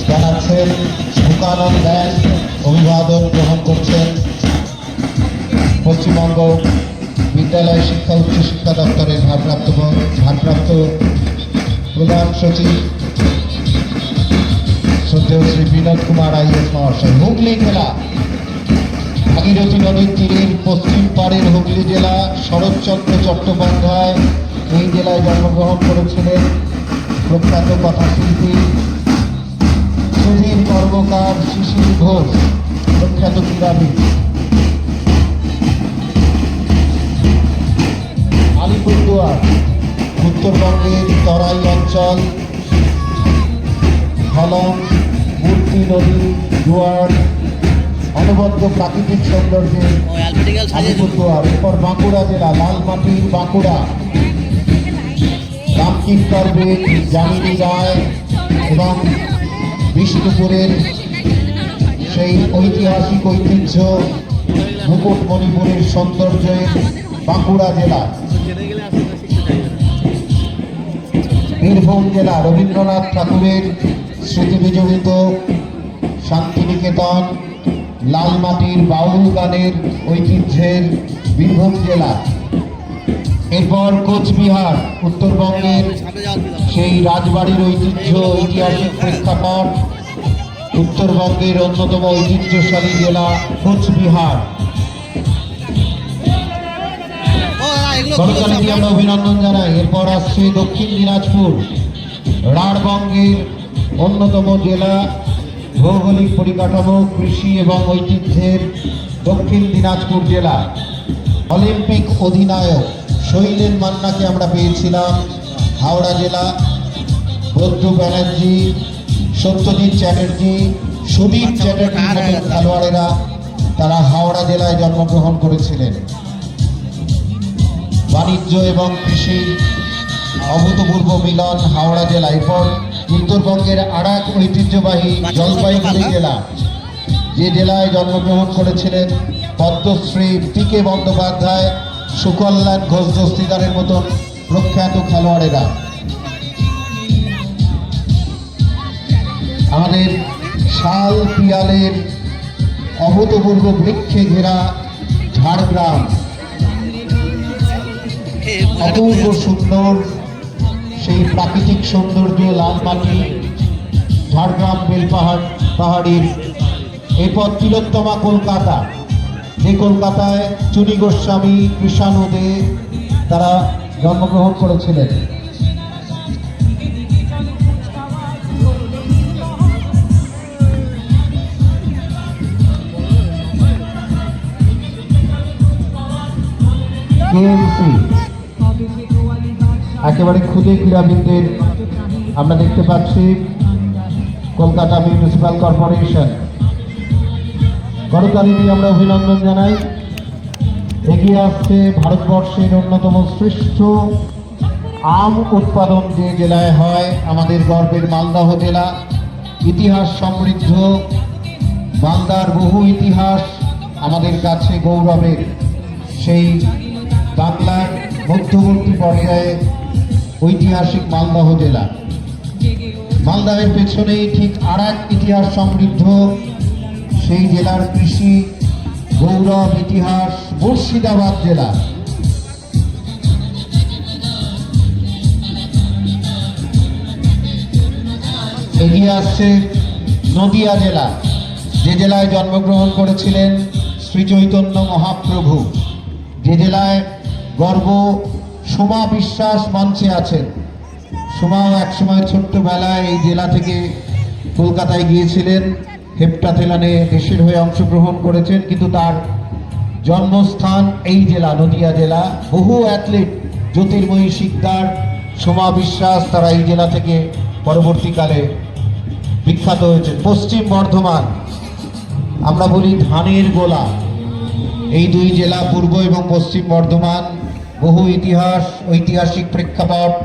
জানাচ্ছেন সুকানন্দ দেন, অভিবাদন গ্রহণ করছেন পশ্চিমবঙ্গ বিদ্যালয় শিক্ষা উচ্চশিক্ষা দপ্তরের ভারপ্রাপ্ত প্রধান সচিব শ্রদ্ধেয় শ্রী বিনোদ কুমার আইএস মহাশয়। হুগলি জেলা ভাগীরথী নদীর তীরের পশ্চিম পাড়ের হুগলি জেলা শরৎচন্দ্র চট্টোপাধ্যায় এই জেলায় জন্মগ্রহণ করেছিলেন। প্রখ্যাত কথাশিল্পী সুধীর কর্মকার, শিশির ঘোষ প্রখ্যাত ক্রীড়াবিদ। আলিপুরদুয়ার উত্তরবঙ্গের তরাই অঞ্চল, হলং, মূর্তি নদী, জোয়ার, অনবদ্য প্রাকৃতিক সৌন্দর্যে আলিপুরদুয়ার। এরপর বাঁকুড়া জেলা, লালমাটির বাঁকুড়া, রামকিঙ্কর বেদ, যামিনী রায় এবং বিষ্ণুপুরের সেই ঐতিহাসিক ঐতিহ্য মুকুটমণিপুরের সৌন্দর্যের বাঁকুড়া জেলা। বীরভূম জেলা রবীন্দ্রনাথ ঠাকুরের স্মৃতি বিজড়িত শান্তিনিকেতন, লালমাটির বাউল গানের ঐতিহ্যের বীরভূম জেলা। এরপর কোচবিহার উত্তরবঙ্গের সেই রাজবাড়ির ঐতিহ্য, ঐতিহাসিক প্রেক্ষাপট, উত্তরবঙ্গের অন্যতম ঐতিহ্যশালী জেলা কোচবিহার। করতালি দিয়ে আমরা অভিনন্দন জানাই। এরপর আসছে দক্ষিণ দিনাজপুর, রাঢ়বঙ্গের অন্যতম জেলা, ভৌগোলিক পরিকাঠামো, কৃষি এবং ঐতিহ্যের দক্ষিণ দিনাজপুর জেলা। অলিম্পিক অধিনায়ক শৈলেন মান্নাকে আমরা পেয়েছিলাম হাওড়া জেলা। প্রদ্যু ব্যানার্জি, সত্যজিৎ চ্যাটার্জি, সুদীপ চ্যাটার্জির মতো খেলোয়াড়েরা তারা হাওড়া জেলায় জন্মগ্রহণ করেছিলেন। বাণিজ্য এবং কৃষির অভূতপূর্ব মিলন হাওড়া জেলা। এরপর উত্তরবঙ্গের আর এক ঐতিহ্যবাহী জলপাইগুড়ি জেলা, যে জেলায় জন্মগ্রহণ করেছিলেন পদ্মশ্রী টি.কে. বন্দ্যোপাধ্যায়, সুকল্যাণ ঘোষ দস্তিদারের মতন প্রখ্যাত খেলোয়াড়েরা। আমাদের শাল পিয়ালের অভূতপূর্ব বৃক্ষে ঘেরা ঝাড়গ্রাম, অপূর্ব সুন্দর সেই প্রাকৃতিক সৌন্দর্য, লালমাটি, ঝাড়গ্রাম পাহাড়ির। এরপর তিলোত্তমা কলকাতা, যে কলকাতায় চুনি গোস্বামী, কৃষাণু দে তারা জন্মগ্রহণ করেছিলেন। কেএমসি একেবারে ক্ষুদে ক্রীড়াবিদদের আমরা দেখতে পাচ্ছি। কলকাতা মিউনিসিপ্যাল কর্পোরেশন, করতালি দিয়ে আমরা অভিনন্দন জানাই। এগিয়ে আসছে ভারতবর্ষের অন্যতম শ্রেষ্ঠ আম উৎপাদন যে জেলায় হয়, আমাদের গর্বের মালদহ জেলা। ইতিহাস সমৃদ্ধ মালদার বহু ইতিহাস আমাদের কাছে গৌরবের। সেই বাংলার মধ্যবর্তী পর্যায়ে ঐতিহাসিক মালদহ জেলা। মালদহের পেছনেই ঠিক আর এক ইতিহাস সমৃদ্ধ সেই জেলার কৃষি গৌরব ইতিহাস মুর্শিদাবাদ জেলা। এগিয়ে আসছে নদিয়া জেলা, যে জেলায় জন্মগ্রহণ করেছিলেন শ্রী চৈতন্য মহাপ্রভু, যে জেলায় গর্ব সোমা বিশ্বাস মঞ্চে আছেন। সোমাও একসময় ছোট্টবেলায় এই জেলা থেকে কলকাতায় গিয়েছিলেন, হেপ্টাথেলনে দেশের হয়ে অংশগ্রহণ করেছেন, কিন্তু তার জন্মস্থান এই জেলা, নদিয়া জেলা। বহু অ্যাথলিট, জ্যোতির্ময়ী শিকদার, সোমা বিশ্বাস, তারা এই জেলা থেকে পরবর্তীকালে বিখ্যাত হয়েছেন। পশ্চিম বর্ধমান, আমরা বলি ধানের গোলা, এই দুই জেলা পূর্ব এবং পশ্চিম বর্ধমান, বহু ইতিহাস, ঐতিহাসিক প্রেক্ষাপট।